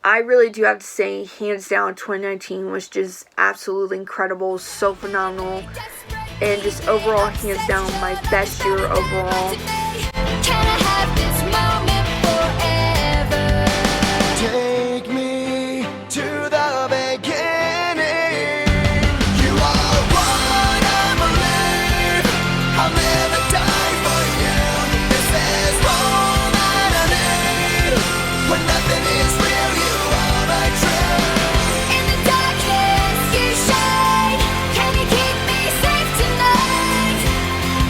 I really do have to say, hands down, 2019 was just absolutely incredible, so phenomenal, and just overall, hands down, my best year overall. Take me to the beginning. You are what I believe. I'll never die for you. This is all that I need. When nothing is real, you are my truth. In the darkness you shine. Can you keep me safe tonight?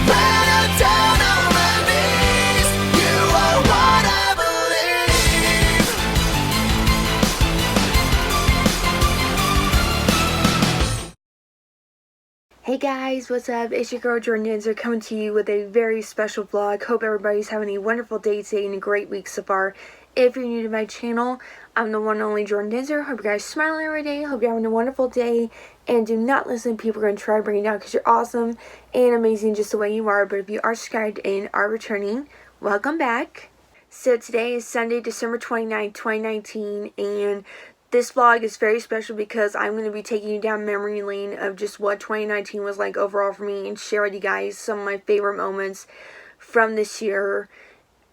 When I'm down on my knees, you are what I believe. Hey guys, what's up? It's your girl Jordan Dancer coming to you with a very special vlog. Hope everybody's having a wonderful day today and a great week so far. If you're new to my channel, I'm the one and only Jordan Dancer. Hope you guys are smiling every day. Hope you're having a wonderful day. And do not listen to people who are going to try to bring you down because you're awesome and amazing just the way you are. But if you are subscribed and are returning, welcome back. So today is Sunday, December 29th, 2019, and this vlog is very special because I'm going to be taking you down memory lane of just what 2019 was like overall for me and share with you guys some of my favorite moments from this year.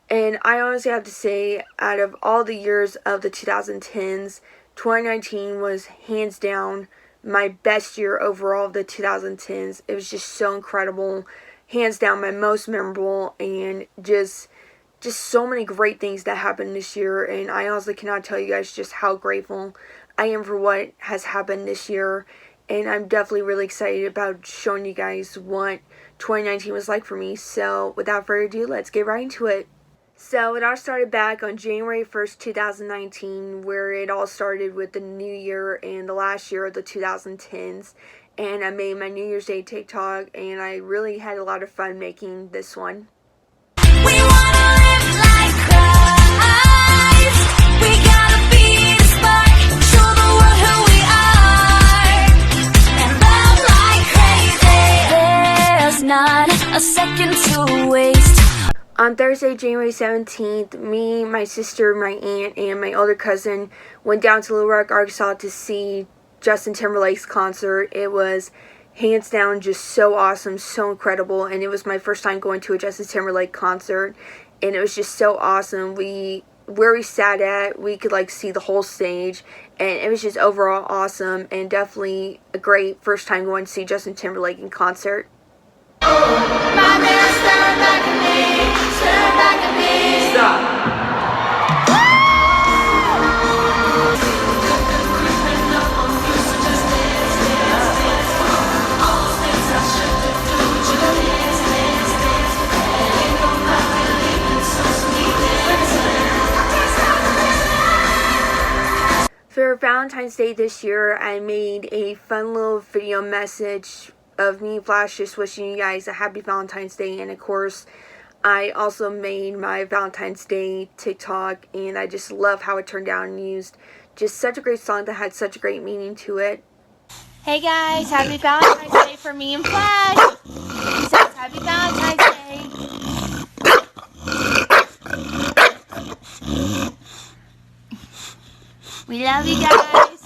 And I honestly have to say, out of all the years of the 2010s, 2019 was hands down my best year overall of the 2010s. It was just so incredible, hands down my most memorable, and just so many great things that happened this year, and I honestly cannot tell you guys just how grateful I am for what has happened this year, and I'm definitely really excited about showing you guys what 2019 was like for me. So without further ado, let's get right into it. So it all started back on January 1st, 2019, where it all started with the new year and the last year of the 2010s, and I made my New Year's Day TikTok, and I really had a lot of fun making this one. We wanna live like Christ. We gotta be the spark. Show the world who we are. And love like crazy. There's not a second to waste. On Thursday, January 17th, me, my sister, my aunt, and my older cousin went down to Little Rock, Arkansas to see Justin Timberlake's concert. It was hands down just so awesome, so incredible, and it was my first time going to a Justin Timberlake concert, and it was just so awesome. Where we sat at, we could like see the whole stage, and it was just overall awesome, and definitely a great first time going to see Justin Timberlake in concert. My man, staring back at me. Staring back at me. Stop. For Valentine's Day this year, I made a fun little video message of me Flash just wishing you guys a happy Valentine's Day, and of course I also made my Valentine's Day TikTok, and I just love how it turned out and used just such a great song that had such a great meaning to it. Hey guys, happy Valentine's Day for me and Flash. He says happy Valentine's Day. We love you guys.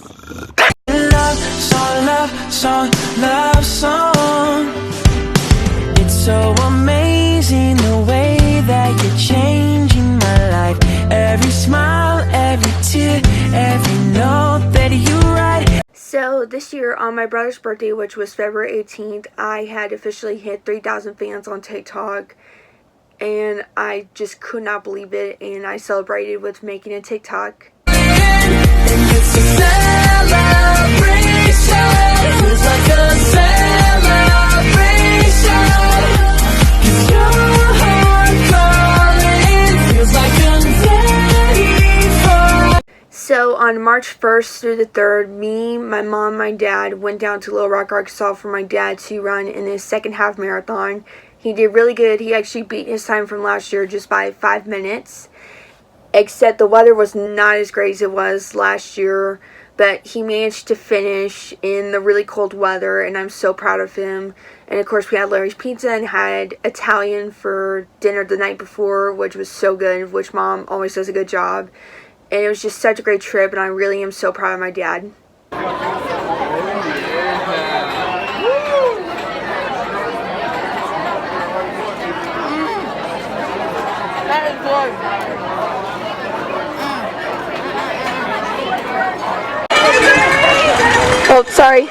Love song. It's so amazing the way that you're changing my life. Every smile, every tear, every note that you write. So this year on my brother's birthday, which was February 18th, I had officially hit 3,000 fans on TikTok, and I just could not believe it, and I celebrated with making a TikTok. It's a celebration. Feels like a celebration. 'Cause your heart calling feels like a day. So on March 1st through the 3rd, me, my mom, my dad went down to Little Rock, Arkansas for my dad to run in his second half marathon. He did really good. He actually beat his time from last year just by 5 minutes. Except the weather was not as great as it was last year, but he managed to finish in the really cold weather, and I'm so proud of him. And of course we had Larry's Pizza and had Italian for dinner the night before, which was so good, which Mom always does a good job. And it was just such a great trip, and I really am so proud of my dad. That is good. Oh, sorry.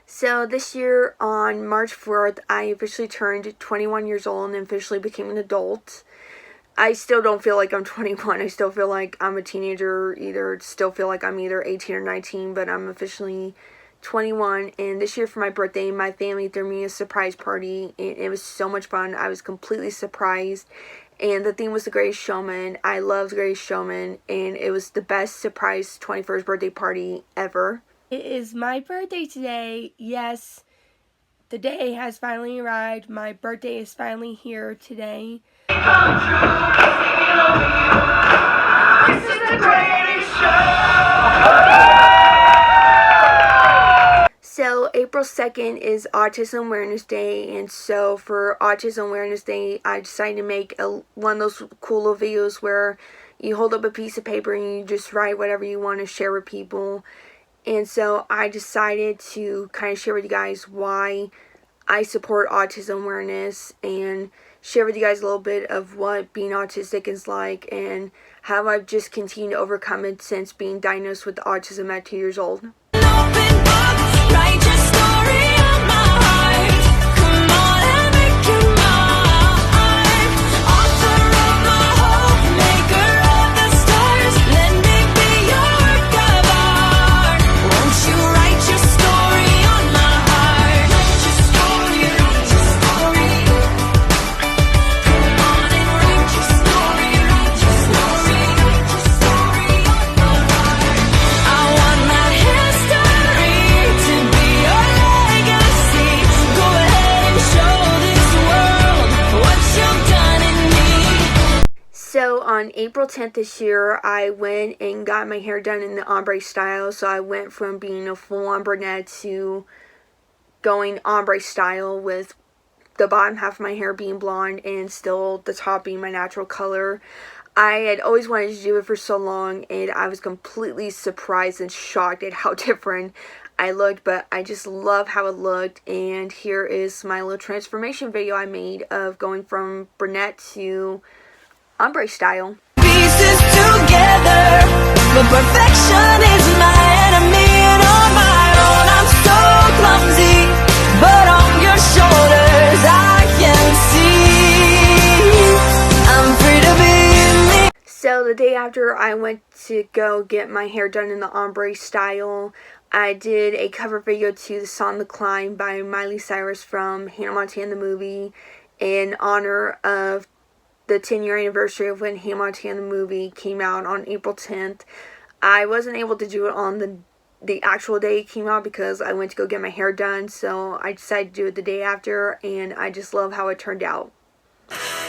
So this year on March 4th, I officially turned 21 years old and officially became an adult. I still don't feel like I'm 21. I still feel like I'm a teenager, still feel like I'm either 18 or 19, but I'm officially 21. And this year for my birthday, my family threw me a surprise party, and it was so much fun. I was completely surprised, and the theme was The Greatest Showman. I loved The Greatest Showman, and it was the best surprise 21st birthday party ever. It is my birthday today. Yes, the day has finally arrived. My birthday is finally here today. So April 2nd is Autism Awareness Day, and so for Autism Awareness Day, I decided to make one of those cool little videos where you hold up a piece of paper and you just write whatever you want to share with people. And so I decided to kind of share with you guys why I support autism awareness and share with you guys a little bit of what being autistic is like and how I've just continued to overcome it since being diagnosed with autism at 2 years old. Write your story on my heart. Come on and make it mine. Author of my hope, maker of the stars. Let me be your work of art. Won't you write your story on my heart? Write your story, write your story. Come on and write your story, write your story, write your story on my heart. I want my history to be your legacy. Go ahead and show this world what you've done in me. So on April 10th this year, I went and got my hair done in the ombre style. So I went from being a full-on brunette to going ombre style with the bottom half of my hair being blonde and still the top being my natural color. I had always wanted to do it for so long, and I was completely surprised and shocked at how different I looked, but I just love how it looked. And here is my little transformation video I made of going from brunette to ombre style. Pieces together, but perfection is my enemy, and on my own I'm so clumsy. But on your shoulders I can see I'm free to be me. So the day after I went to go get my hair done in the ombre style, I did a cover video to the song The Climb by Miley Cyrus from Hannah Montana the movie in honor of the 10-year anniversary of when Hannah Montana the movie came out on April 10th. I wasn't able to do it on the actual day it came out because I went to go get my hair done, so I decided to do it the day after, and I just love how it turned out.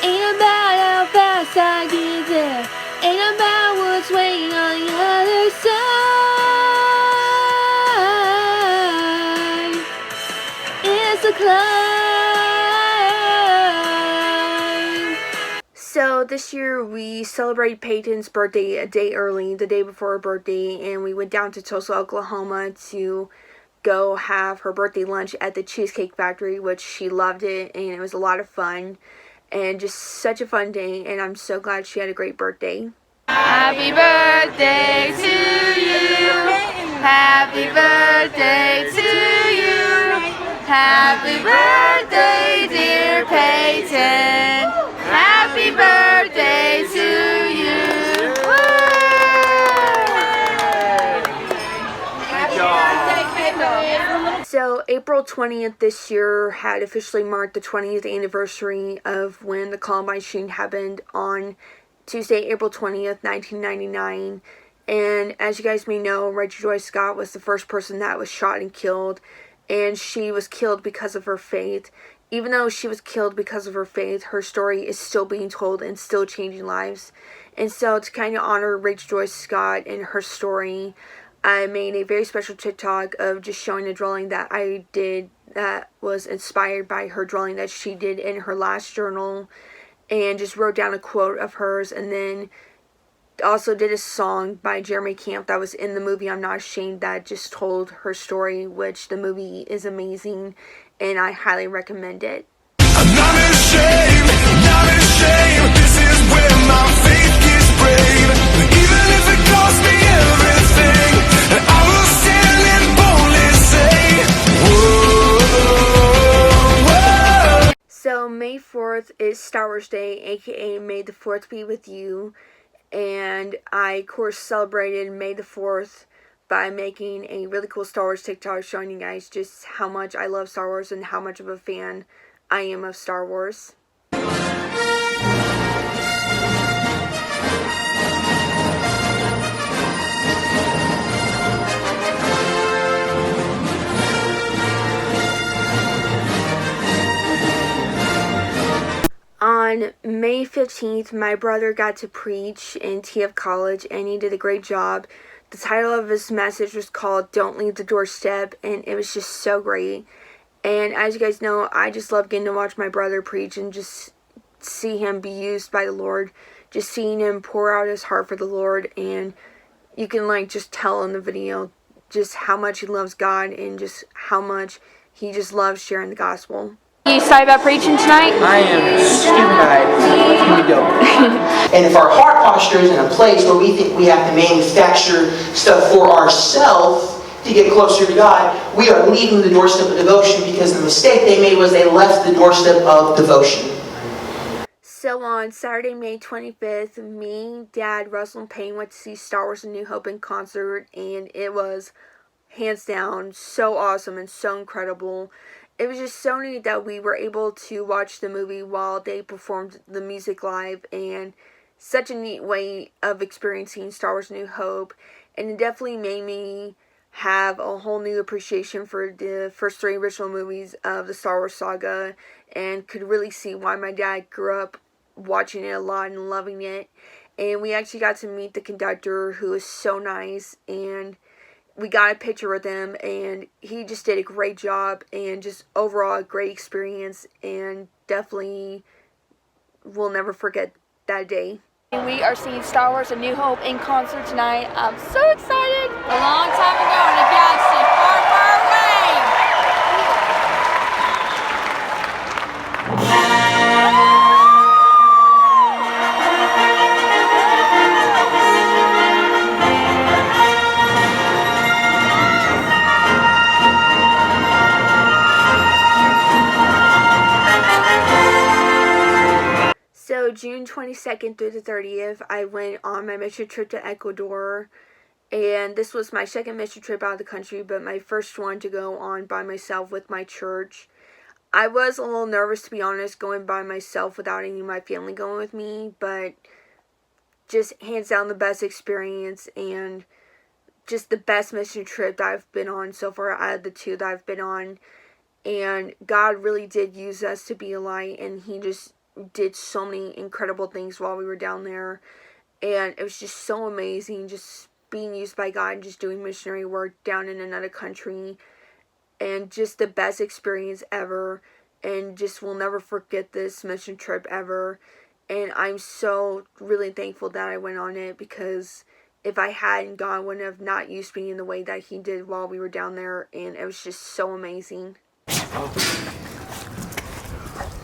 Ain't about how fast I get there. Ain't about what's waiting on the other side. It's a climb. So this year we celebrated Peyton's birthday a day early, the day before her birthday, and we went down to Tulsa, Oklahoma to go have her birthday lunch at the Cheesecake Factory, which she loved it, and it was a lot of fun and just such a fun day, and I'm so glad she had a great birthday. Happy birthday to you. Happy birthday to you. Happy birthday, dear Peyton. Happy birthday to you. So April 20th this year had officially marked the 20th anniversary of when the Columbine shooting happened on Tuesday, April 20th, 1999. And as you guys may know, Reggie Joy Scott was the first person that was shot and killed. And she was killed because of her faith. Even though she was killed because of her faith, her story is still being told and still changing lives. And so to kind of honor Rachel Joyce Scott and her story, I made a very special TikTok of just showing the drawing that I did that was inspired by her drawing that she did in her last journal, and just wrote down a quote of hers, and then also did a song by Jeremy Camp that was in the movie I'm Not Ashamed that just told her story, which the movie is amazing and I highly recommend it. I'm not ashamed, not ashamed. This is where my faith gets brave. Even if it costs me everything, I will stand and boldly say, whoa, whoa. So May 4th is Star Wars Day, aka May the 4th be with you. And I, of course, celebrated May the 4th by making a really cool Star Wars TikTok showing you guys just how much I love Star Wars and how much of a fan I am of Star Wars. On May 15th, my brother got to preach in TF College, and he did a great job. The title of his message was called Don't Leave the Doorstep, and it was just so great. And as you guys know, I just love getting to watch my brother preach and just see him be used by the Lord. Just seeing him pour out his heart for the Lord, and you can just tell in the video just how much he loves God and just how much he just loves sharing the gospel. You excited about preaching tonight? I am stupid-eyed. It's gonna be dope. And if our heart posture is in a place where we think we have to manufacture stuff for ourselves to get closer to God, we are leaving the doorstep of devotion, because the mistake they made was they left the doorstep of devotion. So on Saturday, May 25th, me, Dad, Russell, and Payne went to see Star Wars A New Hope in concert, and it was hands down so awesome and so incredible. It was just so neat that we were able to watch the movie while they performed the music live, and such a neat way of experiencing Star Wars A New Hope, and it definitely made me have a whole new appreciation for the first 3 original movies of the Star Wars saga, and could really see why my dad grew up watching it a lot and loving it. And we actually got to meet the conductor, who was so nice, and we got a picture with him, and he just did a great job, and just overall a great experience, and definitely will never forget that day. We are seeing Star Wars A New Hope in concert tonight. I'm so excited. A long time ago in a galaxy far, far away. So June 22nd through the 30th, I went on my mission trip to Ecuador, and this was my second mission trip out of the country, but my first one to go on by myself with my church. I was a little nervous, to be honest, going by myself without any of my family going with me, but just hands down the best experience, and just the best mission trip that I've been on so far out of the 2 that I've been on. And God really did use us to be a light, and He just did so many incredible things while we were down there, and it was just so amazing just being used by God and just doing missionary work down in another country, and just the best experience ever, and just will never forget this mission trip ever. And I'm so really thankful that I went on it, because if I hadn't, God wouldn't have not used me in the way that He did while we were down there, and it was just so amazing.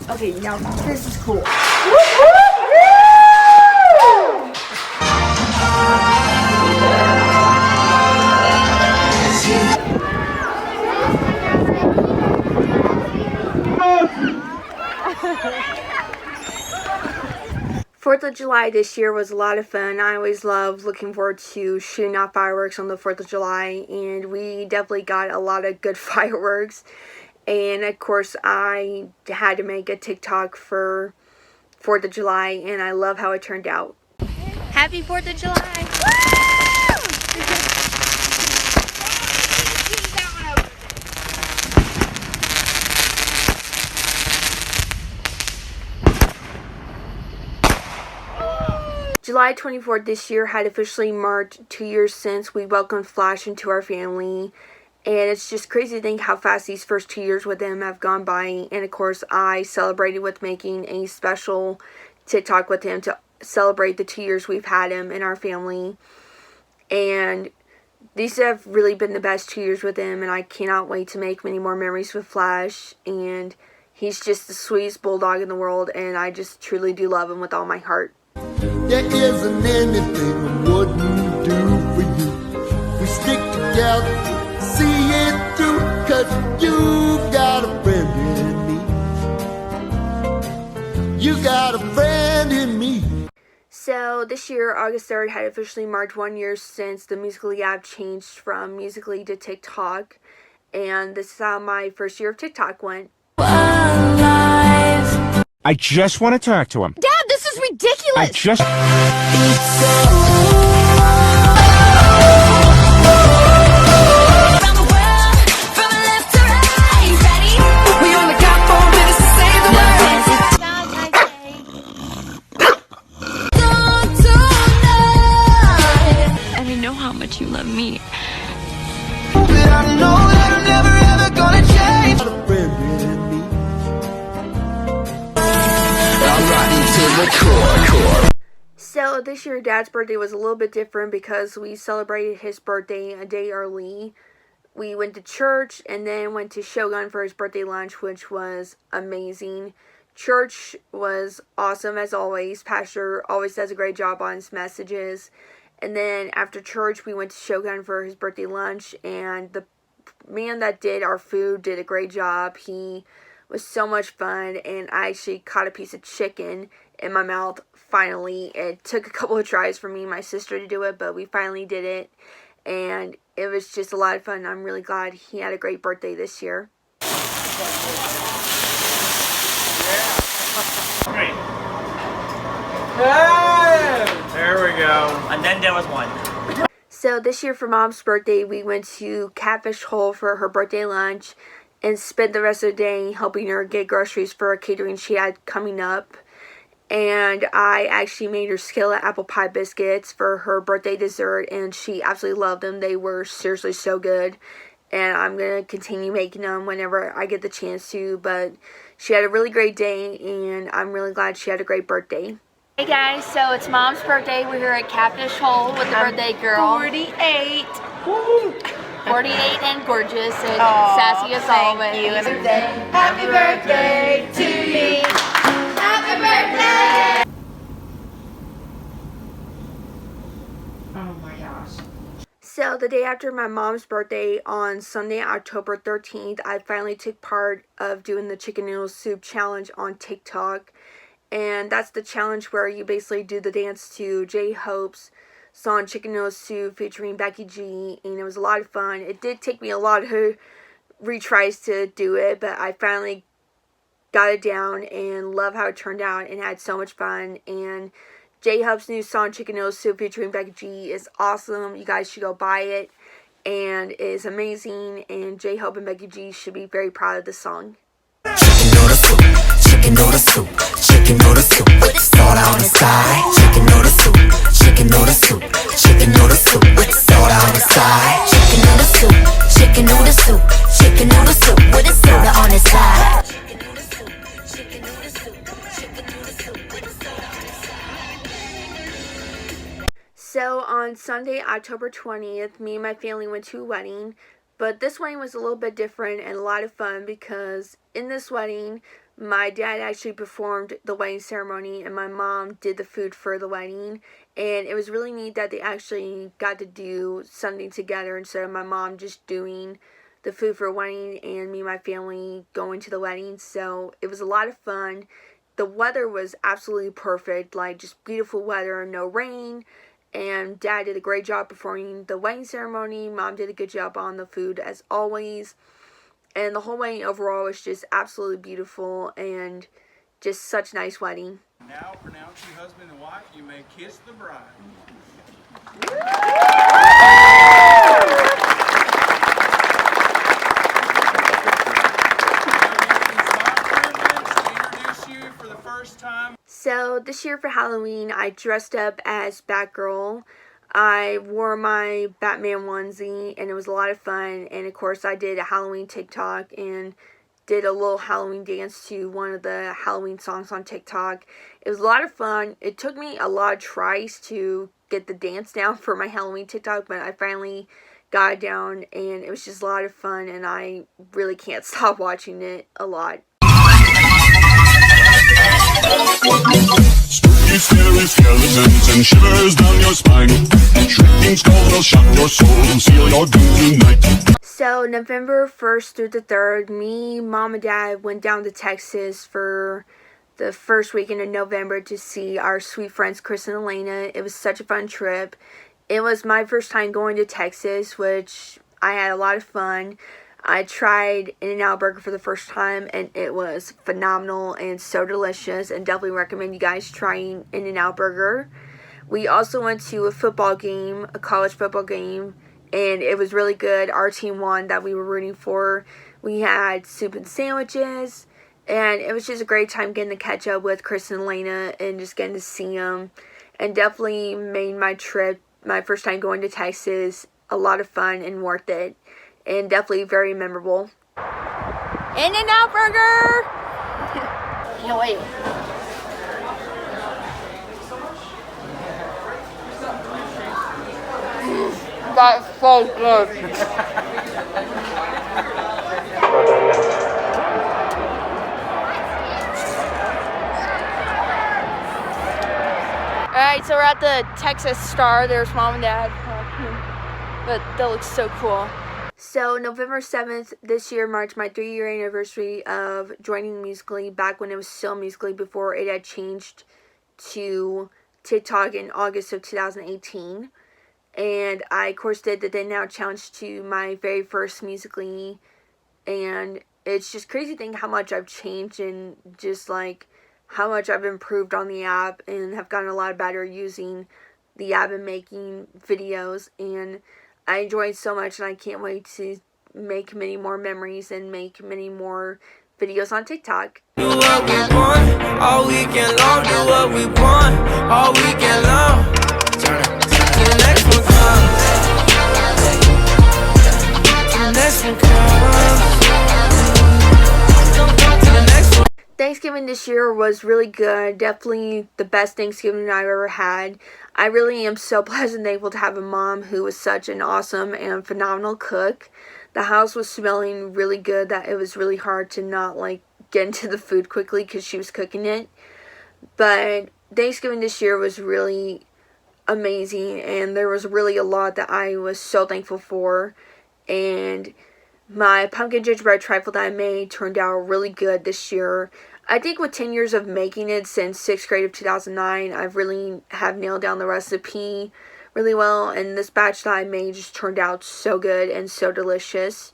Okay, now this is cool. Fourth of July this year was a lot of fun. I always love looking forward to shooting off fireworks on the 4th of July, and we definitely got a lot of good fireworks. And of course, I had to make a TikTok for 4th of July, and I love how it turned out. Happy 4th of July. July 24th this year had officially marked 2 years since we welcomed Flash into our family, And it's just crazy to think how fast these first 2 years with him have gone by. And of course, I celebrated with making a special TikTok with him to celebrate the 2 years we've had him in our family. And these have really been the best 2 years with him, and I cannot wait to make many more memories with Flash. And he's just the sweetest bulldog in the world, and I just truly do love him with all my heart. There isn't anything I wouldn't do for you. We stick together, see it through, 'cause you got a friend in me. You got a friend in me. So this year, August 3rd, had officially marked 1 year since the Musical.ly app changed from Musical.ly to TikTok. And this is how my first year of TikTok went. I just want to talk to him. Dad, this is ridiculous! I just... Around the world, from left to right. Ready? We only got 4 minutes to save the world. Don't tonight. And I know how much you love me. But I know that I'm never ever gonna change. Got a friend in me. I'm riding to the core. So this year, Dad's birthday was a little bit different because we celebrated his birthday a day early. We went to church and then went to Shogun for his birthday lunch, which was amazing. Church was awesome as always. Pastor always does a great job on his messages. And then after church, we went to Shogun for his birthday lunch, and the man that did our food did a great job. He was so much fun, and I actually caught a piece of chicken in my mouth finally. It took a couple of tries for me and my sister to do it, but we finally did it, and it was just a lot of fun. I'm really glad he had a great birthday this year. Great. There we go. And then there was one. So this year for Mom's birthday, we went to Catfish Hole for her birthday lunch and spent the rest of the day helping her get groceries for a catering she had coming up. And I actually made her skillet apple pie biscuits for her birthday dessert, and she absolutely loved them. They were seriously so good, and I'm going to continue making them whenever I get the chance to. But she had a really great day, and I'm really glad she had a great birthday. Hey guys, so it's Mom's birthday. We're here at Catfish Hole with the birthday girl. 48. 48 and gorgeous and sassy as always. Happy birthday to me. Happy birthday. So the day after my mom's birthday, on Sunday, October 13th, I finally took part of doing the chicken noodle soup challenge on TikTok. And that's the challenge where you basically do the dance to J-Hope's song Chicken Noodle Soup featuring Becky G, and it was a lot of fun. It did take me a lot of retries to do it, but I finally got it down and love how it turned out and had so much fun. And J-Hope's new song Chicken Noodle Soup featuring Becky G is awesome. You guys should go buy it, and it is amazing, and J-Hope and Becky G should be very proud of the song. Chicken noodle soup, chicken noodle soup, chicken noodle soup with soda on the side. Chicken noodle soup, chicken noodle soup, chicken noodle soup with soda on the side. Chicken noodle soup, chicken noodle soup, chicken noodle soup with a soda on the side. Chicken noodle soup, chicken noodle soup, chicken noodle soup with a soda on the side. So on Sunday, October 20th, me and my family went to a wedding. But this wedding was a little bit different and a lot of fun because in this wedding, my dad actually performed the wedding ceremony and my mom did the food for the wedding. And it was really neat that they actually got to do something together instead of my mom just doing the food for a wedding and me and my family going to the wedding. So it was a lot of fun. The weather was absolutely perfect, like just beautiful weather, no rain. And Dad did a great job performing the wedding ceremony. Mom did a good job on the food as always. And the whole wedding overall was just absolutely beautiful and just such a nice wedding. Now pronounce you husband and wife. You may kiss the bride. Introduce you for the first time. So this year for Halloween, I dressed up as Batgirl. I wore my Batman onesie, and it was a lot of fun. And of course, I did a Halloween TikTok and did a little Halloween dance to one of the Halloween songs on TikTok. It was a lot of fun. It took me a lot of tries to get the dance down for my Halloween TikTok, but I finally got it down, and it was just a lot of fun, and I really can't stop watching it a lot. Spooky, scary skeletons and shivers down your spine. Shrieking skulls will shock your soul and seal your doom tonight. So November 1st through the 3rd, me, Mom, and Dad went down to Texas for the first weekend in November to see our sweet friends Chris and Elena. It was such a fun trip. It was my first time going to Texas, which I had a lot of fun. I tried In-N-Out Burger for the first time, and it was phenomenal and so delicious, and definitely recommend you guys trying In-N-Out Burger. We also went to a football game, a college football game, and it was really good. Our team won that we were rooting for. We had soup and sandwiches, and it was just a great time getting to catch up with Chris and Elena and just getting to see them, and definitely made my trip, my first time going to Texas, a lot of fun and worth it. And definitely very memorable. In-N-Out Burger! Can't wait. That's so good. Alright, so we're at the Texas Star. There's Mom and Dad. But that looks so cool. So November 7th this year marked my 3-year anniversary of joining Musical.ly, back when it was still Musical.ly before it had changed to TikTok in August of 2018. And I, of course, did the Then Now challenge to my very first Musical.ly. And it's just crazy to think how much I've changed and just like how much I've improved on the app and have gotten a lot better using the app and making videos. And I enjoy it so much, and I can't wait to make many more memories and make many more videos on TikTok. Do what we want, all weekend long. Do what we want, all weekend long. Turn it. The next one comes. The next one comes. The next one. Thanksgiving this year was really good. Definitely the best Thanksgiving I've ever had. I really am so blessed and thankful to have a mom who was such an awesome and phenomenal cook. The house was smelling really good that it was really hard to not like get into the food quickly because she was cooking it. But Thanksgiving this year was really amazing, and there was really a lot that I was so thankful for. And my pumpkin gingerbread trifle that I made turned out really good this year. I think with 10 years of making it since 6th grade of 2009, I've really have nailed down the recipe really well. And this batch that I made just turned out so good and so delicious.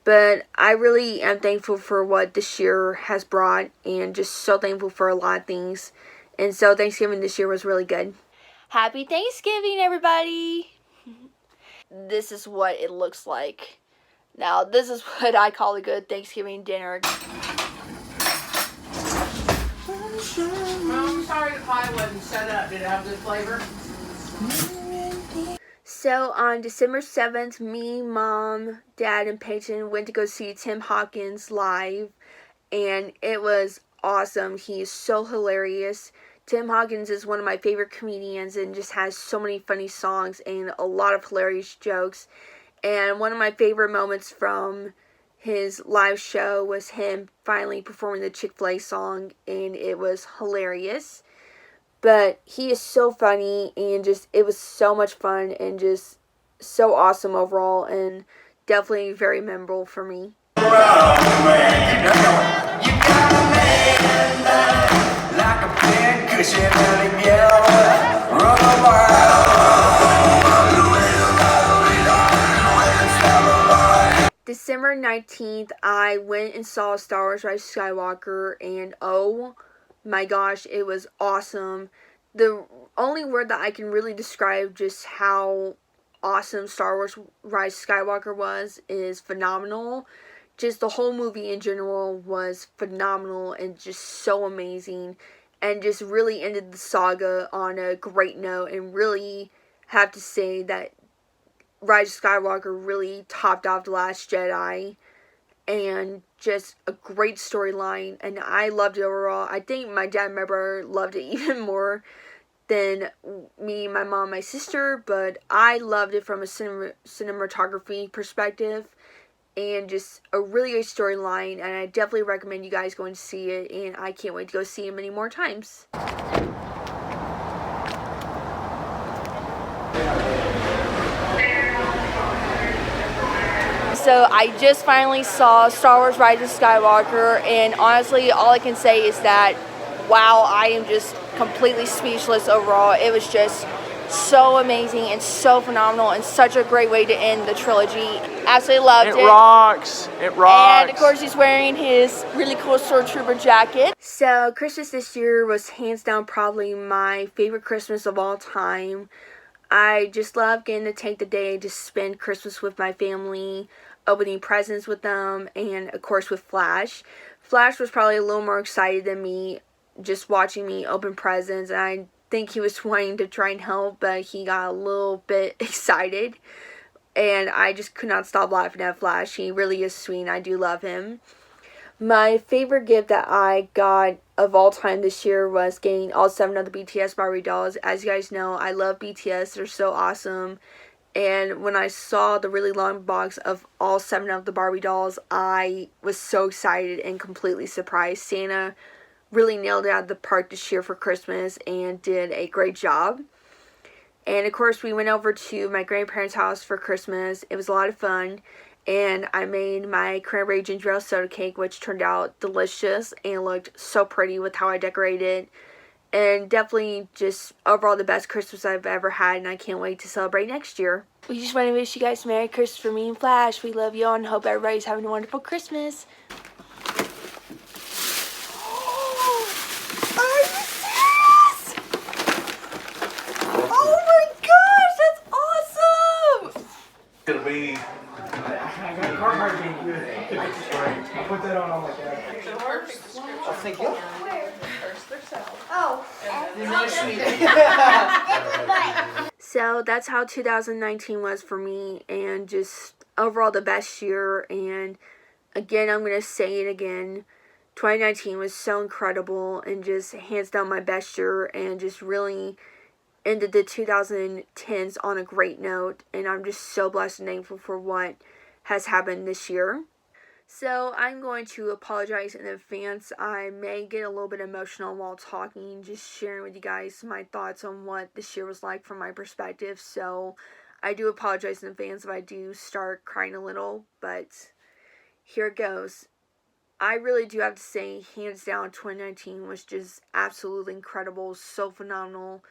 But I really am thankful for what this year has brought, and just so thankful for a lot of things. And so Thanksgiving this year was really good. Happy Thanksgiving, everybody! This is what it looks like. Now, this is what I call a good Thanksgiving dinner. I'm sorry the pie wasn't set up. Did it have good flavor? So on December 7th, me, Mom, Dad, and Peyton went to go see Tim Hawkins live, and it was awesome. He is so hilarious. Tim Hawkins is one of my favorite comedians and just has so many funny songs and a lot of hilarious jokes. And one of my favorite moments from his live show was him finally performing the Chick-fil-A song, and it was hilarious. But he is so funny, and just it was so much fun and just so awesome overall, and definitely very memorable for me. December 19th, I went and saw Star Wars Rise of Skywalker, and oh my gosh, it was awesome. The only word that I can really describe just how awesome Star Wars Rise of Skywalker was is phenomenal. Just the whole movie in general was phenomenal and just so amazing, and just really ended the saga on a great note and really have to say that Rise of Skywalker really topped off The Last Jedi, and just a great storyline, and I loved it overall. I think my dad and my brother loved it even more than me, my mom, my sister, but I loved it from a cinematography perspective, and just a really good storyline, and I definitely recommend you guys going to see it, and I can't wait to go see it many more times. So I just finally saw Star Wars Rise of Skywalker, and honestly, all I can say is that, wow, I am just completely speechless overall. It was just so amazing and so phenomenal, and such a great way to end the trilogy. Absolutely loved it. It rocks. It rocks. And of course, he's wearing his really cool Stormtrooper jacket. So Christmas this year was hands down probably my favorite Christmas of all time. I just love getting to take the day to spend Christmas with my family, opening presents with them, and of course with Flash. Flash was probably a little more excited than me, just watching me open presents, and I think he was wanting to try and help, but he got a little bit excited, and I just could not stop laughing at Flash. He really is sweet, and I do love him. My favorite gift that I got of all time this year was getting all 7 of the BTS Barbie dolls. As you guys know, I love BTS. They're so awesome. And when I saw the really long box of all 7 of the Barbie dolls, I was so excited and completely surprised. Santa really nailed it out of the park this year for Christmas and did a great job. And of course, we went over to my grandparents' house for Christmas. It was a lot of fun. And I made my cranberry ginger ale soda cake, which turned out delicious and looked so pretty with how I decorated. And definitely just overall the best Christmas I've ever had, and I can't wait to celebrate next year. We just want to wish you guys Merry Christmas from me and Flash. We love you all and hope everybody's having a wonderful Christmas. Are you serious? Oh my gosh, that's awesome! It'll be. Put that on like that. Thank you. So that's how 2019 was for me, and just overall the best year. And again, I'm going to say it again, 2019 was so incredible and just hands down my best year, and just really ended the 2010s on a great note. And I'm just so blessed and thankful for what has happened this year. So I'm going to apologize in advance. I may get a little bit emotional while talking, just sharing with you guys my thoughts on what this year was like from my perspective. So I do apologize in advance if I do start crying a little, but here it goes. I really do have to say, hands down, 2019 was just absolutely incredible, so phenomenal,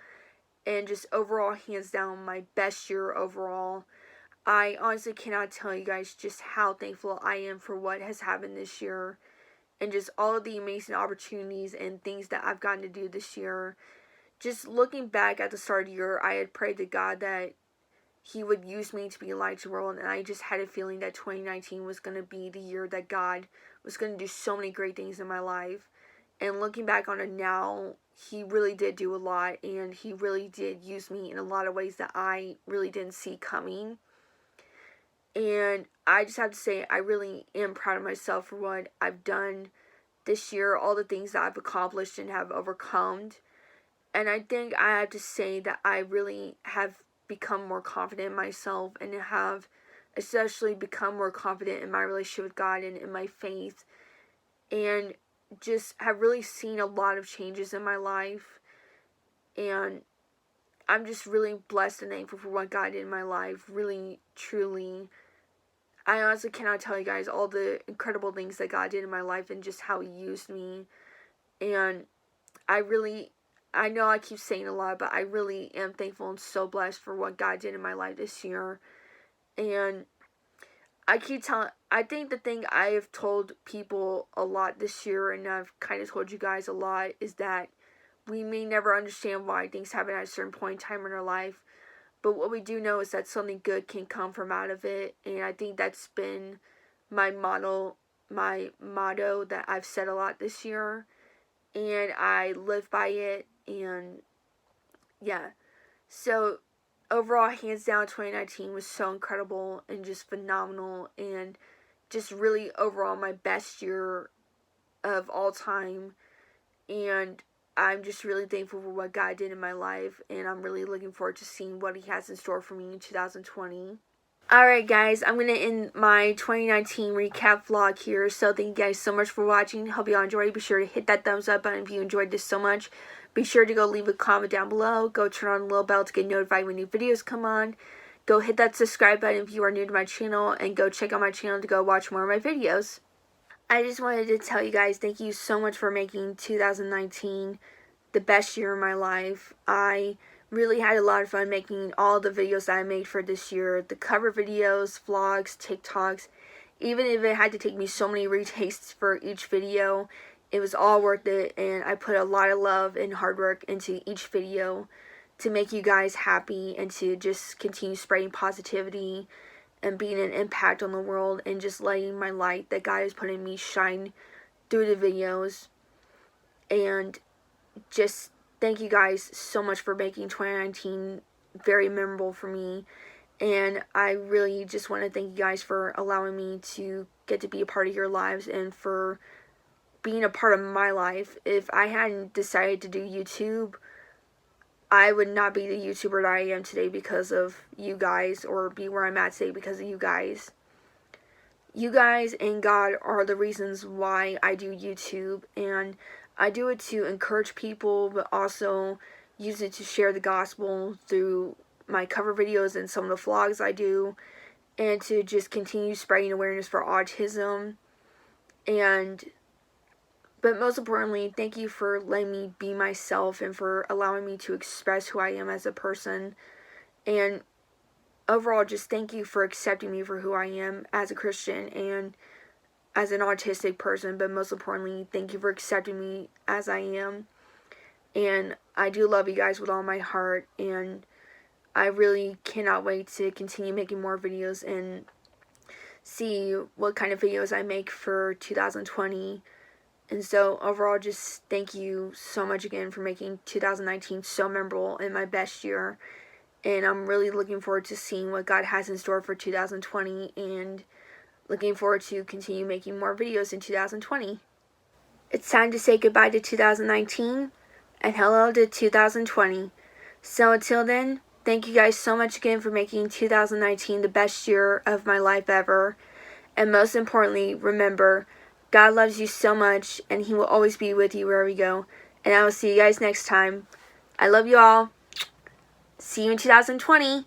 and just overall, hands down, my best year overall. I honestly cannot tell you guys just how thankful I am for what has happened this year, and just all of the amazing opportunities and things that I've gotten to do this year. Just looking back at the start of the year, I had prayed to God that He would use me to be a light to the world, and I just had a feeling that 2019 was going to be the year that God was going to do so many great things in my life. And looking back on it now, He really did do a lot, and He really did use me in a lot of ways that I really didn't see coming. And I just have to say, I really am proud of myself for what I've done this year, all the things that I've accomplished and have overcome. And I think I have to say that I really have become more confident in myself, and have especially become more confident in my relationship with God and in my faith, and just have really seen a lot of changes in my life. And I'm just really blessed and thankful for what God did in my life. Really, truly, I honestly cannot tell you guys all the incredible things that God did in my life and just how He used me. And I know I keep saying a lot, but I really am thankful and so blessed for what God did in my life this year. And I think the thing I have told people a lot this year, and I've kind of told you guys a lot, is that we may never understand why things happen at a certain point in time in our life, but what we do know is that something good can come from out of it. And I think that's been my motto that I've said a lot this year, and I live by it. And yeah, so overall, hands down, 2019 was so incredible and just phenomenal, and just really overall my best year of all time. And I'm just really thankful for what God did in my life, and I'm really looking forward to seeing what He has in store for me in 2020. Alright guys, I'm going to end my 2019 recap vlog here, so thank you guys so much for watching. Hope you all enjoyed. Be sure to hit that thumbs up button if you enjoyed this so much. Be sure to go leave a comment down below. Go turn on the little bell to get notified when new videos come on. Go hit that subscribe button if you are new to my channel, and go check out my channel to go watch more of my videos. I just wanted to tell you guys thank you so much for making 2019 the best year of my life. I really had a lot of fun making all the videos that I made for this year. The cover videos, vlogs, TikToks. Even if it had to take me so many retakes for each video, it was all worth it, and I put a lot of love and hard work into each video to make you guys happy and to just continue spreading positivity and being an impact on the world, and just letting my light that God has put in me shine through the videos. And just thank you guys so much for making 2019 very memorable for me. And I really just want to thank you guys for allowing me to get to be a part of your lives and for being a part of my life. If I hadn't decided to do YouTube, I would not be the YouTuber that I am today because of you guys, or be where I'm at today because of you guys. You guys and God are the reasons why I do YouTube, and I do it to encourage people, but also use it to share the gospel through my cover videos and some of the vlogs I do, and to just continue spreading awareness for autism. But most importantly, thank you for letting me be myself and for allowing me to express who I am as a person. And overall, just thank you for accepting me for who I am as a Christian and as an autistic person. But most importantly, thank you for accepting me as I am. And I do love you guys with all my heart. And I really cannot wait to continue making more videos and see what kind of videos I make for 2020. And so overall, just thank you so much again for making 2019 so memorable and my best year. And I'm really looking forward to seeing what God has in store for 2020, and looking forward to continue making more videos in 2020. It's time to say goodbye to 2019 and hello to 2020. So until then, thank you guys so much again for making 2019 the best year of my life ever. And most importantly, remember, God loves you so much, and He will always be with you wherever you go. And I will see you guys next time. I love you all. See you in 2020.